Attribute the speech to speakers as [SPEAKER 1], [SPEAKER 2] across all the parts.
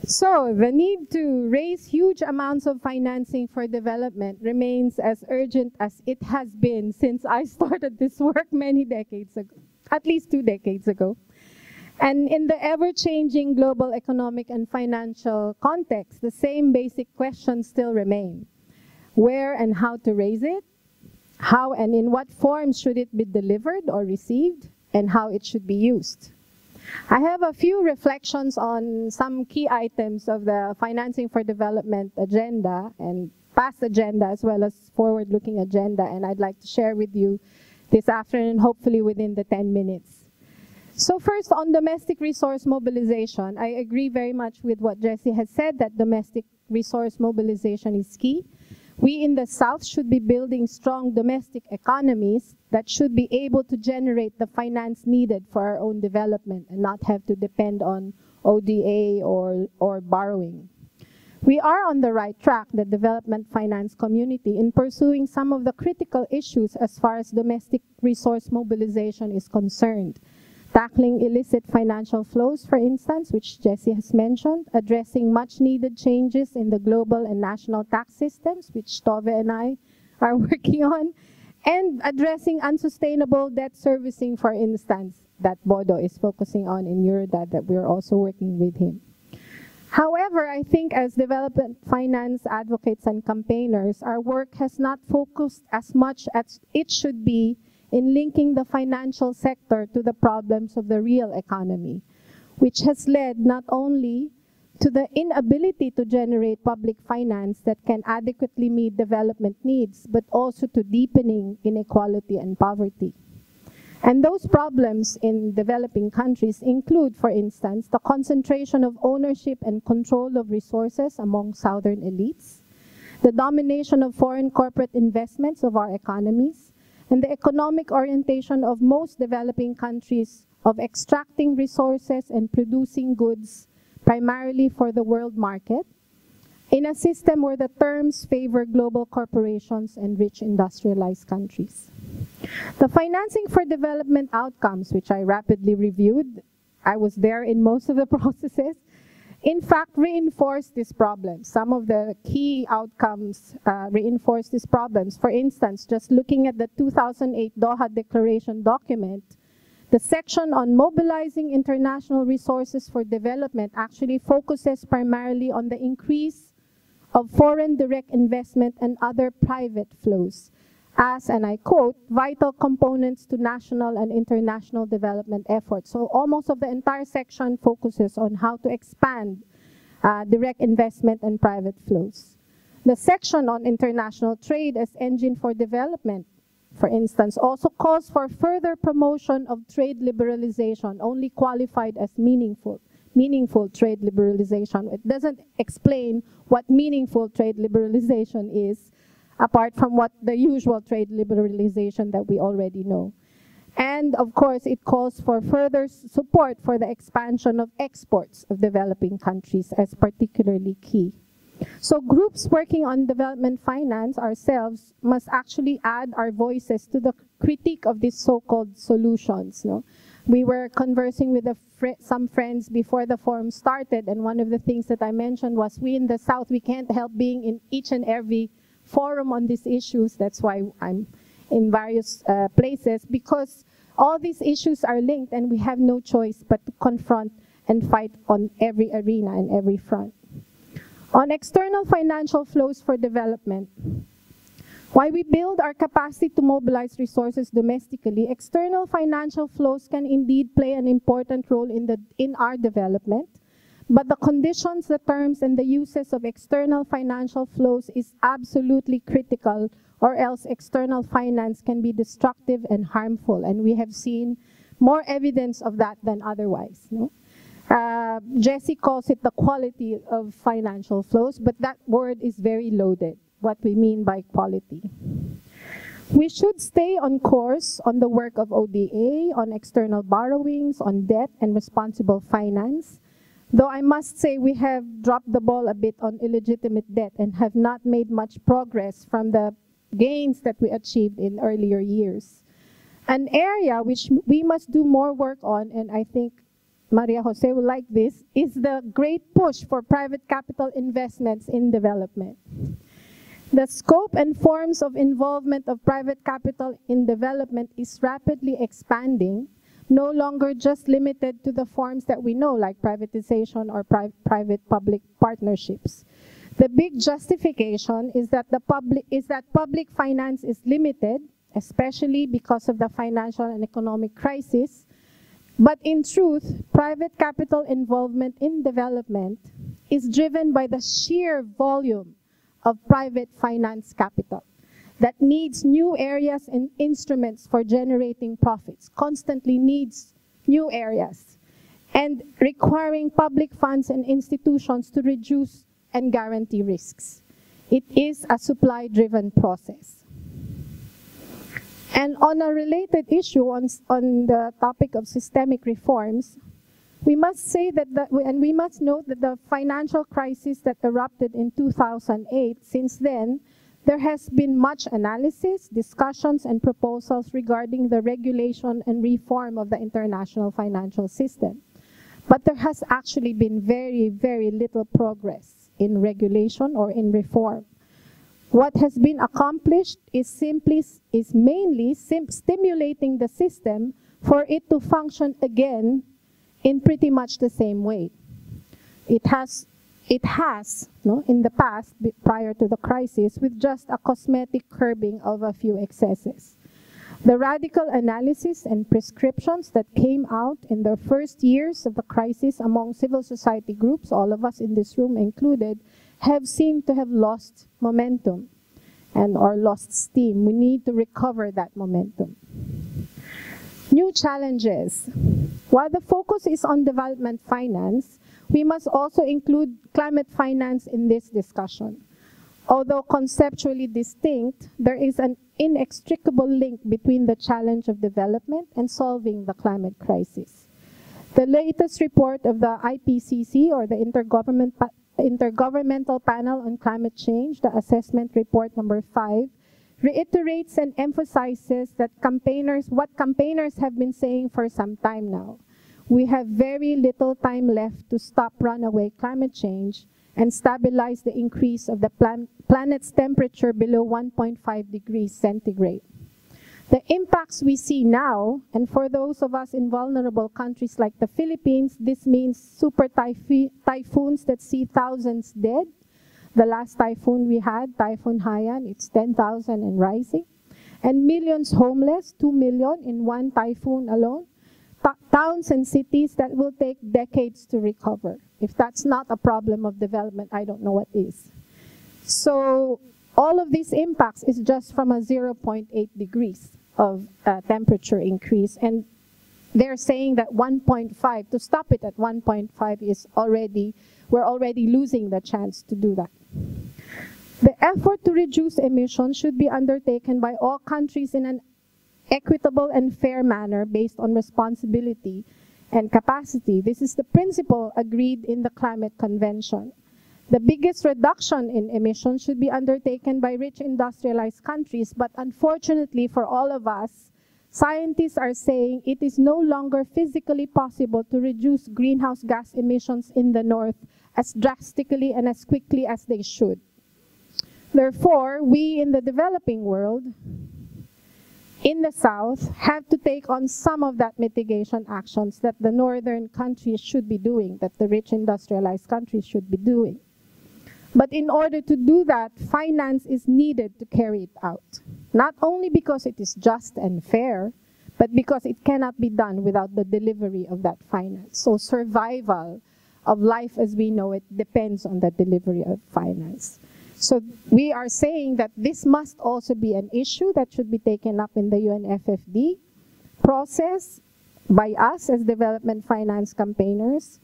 [SPEAKER 1] So, the need to raise huge amounts of financing for development remains as urgent as it has been since I started this work many decades ago, at least 2 decades ago. And in the ever-changing global economic and financial context, the same basic questions still remain. Where and how to raise it? How and in what forms should it be delivered or received? And how it should be used? I have a few reflections on some key items of the Financing for Development agenda and past agenda as well as forward-looking agenda, and I'd like to share with you this afternoon, hopefully within the 10 minutes. So first, on domestic resource mobilization, I agree very much with what Jessie has said, that domestic resource mobilization is key. We in the South should be building strong domestic economies that should be able to generate the finance needed for our own development and not have to depend on ODA or borrowing. We are on the right track, the development finance community, in pursuing some of the critical issues as far as domestic resource mobilization is concerned. Tackling illicit financial flows, for instance, which Jessie has mentioned, addressing much needed changes in the global and national tax systems, which Tove and I are working on, and addressing unsustainable debt servicing, for instance, that Bodo is focusing on in Eurodad, that we're also working with him. However, I think as development finance advocates and campaigners, our work has not focused as much as it should be in linking the financial sector to the problems of the real economy, which has led not only to the inability to generate public finance that can adequately meet development needs, but also to deepening inequality and poverty. And those problems in developing countries include, for instance, the concentration of ownership and control of resources among southern elites, the domination of foreign corporate investments of our economies, and the economic orientation of most developing countries of extracting resources and producing goods primarily for the world market, in a system where the terms favor global corporations and rich industrialized countries. The Financing for Development outcomes, which I rapidly reviewed, I was there in most of the processes, in fact reinforce this problem. Some of the key outcomes reinforce these problems. For instance, just looking at the 2008 Doha Declaration document, the section on mobilizing international resources for development actually focuses primarily on the increase of foreign direct investment and other private flows as, and I quote, vital components to national and international development efforts. So almost of the entire section focuses on how to expand direct investment and private flows. The section on international trade as engine for development, for instance, also calls for further promotion of trade liberalization, only qualified as meaningful trade liberalization. It doesn't explain what meaningful trade liberalization is, apart from what the usual trade liberalization that we already know. And of course, it calls for further support for the expansion of exports of developing countries as particularly key. So groups working on development finance ourselves must actually add our voices to the critique of these so-called solutions. No? We were conversing with some friends before the forum started, and one of the things that I mentioned was we in the South, we can't help being in each and every forum on these issues. That's why I'm in various places, because all these issues are linked and we have no choice but to confront and fight on every arena and every front. On external financial flows for development, while we build our capacity to mobilize resources domestically, external financial flows can indeed play an important role in our development. But the conditions, the terms, and the uses of external financial flows is absolutely critical, or else external finance can be destructive and harmful. And we have seen more evidence of that than otherwise. No? Jessie calls it the quality of financial flows, but that word is very loaded, what we mean by quality. We should stay on course on the work of ODA, on external borrowings, on debt and responsible finance. Though I must say we have dropped the ball a bit on illegitimate debt and have not made much progress from the gains that we achieved in earlier years. An area which we must do more work on, and I think Maria Jose will like this, is the great push for private capital investments in development. The scope and forms of involvement of private capital in development is rapidly expanding, no longer just limited to the forms that we know, like privatization or private-public partnerships. The big justification is that public finance is limited, especially because of the financial and economic crisis. But in truth, private capital involvement in development is driven by the sheer volume of private finance capital that needs new areas and instruments for generating profits, constantly needs new areas, and requiring public funds and institutions to reduce and guarantee risks. It is a supply-driven process. And on a related issue, on the topic of systemic reforms, we must say that, and we must note that the financial crisis that erupted in 2008, since then, there has been much analysis, discussions, and proposals regarding the regulation and reform of the international financial system. But there has actually been very, very little progress in regulation or in reform. What has been accomplished is mainly stimulating the system for it to function again in pretty much the same way. It has in the past, prior to the crisis, with just a cosmetic curbing of a few excesses. The radical analysis and prescriptions that came out in the first years of the crisis among civil society groups, all of us in this room included, have seemed to have lost momentum or lost steam. We need to recover that momentum. New challenges. While the focus is on development finance, we must also include climate finance in this discussion. Although conceptually distinct, there is an inextricable link between the challenge of development and solving the climate crisis. The latest report of the IPCC, or the Intergovernmental Panel on Climate Change, the assessment report number 5, reiterates and emphasizes that what campaigners have been saying for some time now. We have very little time left to stop runaway climate change and stabilize the increase of the planet's temperature below 1.5 degrees centigrade. The impacts we see now, and for those of us in vulnerable countries like the Philippines, this means super typhoons that see thousands dead. The last typhoon we had, Typhoon Haiyan, it's 10,000 and rising. And millions homeless, 2 million in one typhoon alone. Towns and cities that will take decades to recover. If that's not a problem of development, I don't know what is. So all of these impacts is just from a 0.8 degrees of temperature increase. And they're saying that 1.5, to stop it at 1.5 is we're already losing the chance to do that. The effort to reduce emissions should be undertaken by all countries in an equitable and fair manner based on responsibility and capacity. This is the principle agreed in the Climate Convention. The biggest reduction in emissions should be undertaken by rich industrialized countries, but unfortunately for all of us, scientists are saying it is no longer physically possible to reduce greenhouse gas emissions in the north as drastically and as quickly as they should. Therefore, we in the developing world, in the south, have to take on some of that mitigation actions that the northern countries should be doing, that the rich industrialized countries should be doing. But in order to do that, finance is needed to carry it out. Not only because it is just and fair, but because it cannot be done without the delivery of that finance. So survival of life as we know it depends on the delivery of finance. So we are saying that this must also be an issue that should be taken up in the UNFFD process by us as development finance campaigners,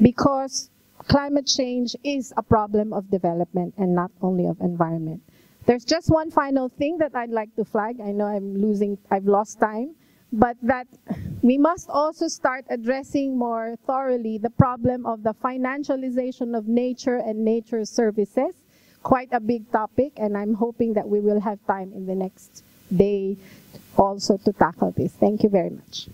[SPEAKER 1] because climate change is a problem of development and not only of environment. There's just one final thing that I'd like to flag. I know I've lost time, but that we must also start addressing more thoroughly the problem of the financialization of nature and nature services. Quite a big topic, and I'm hoping that we will have time in the next day also to tackle this. Thank you very much.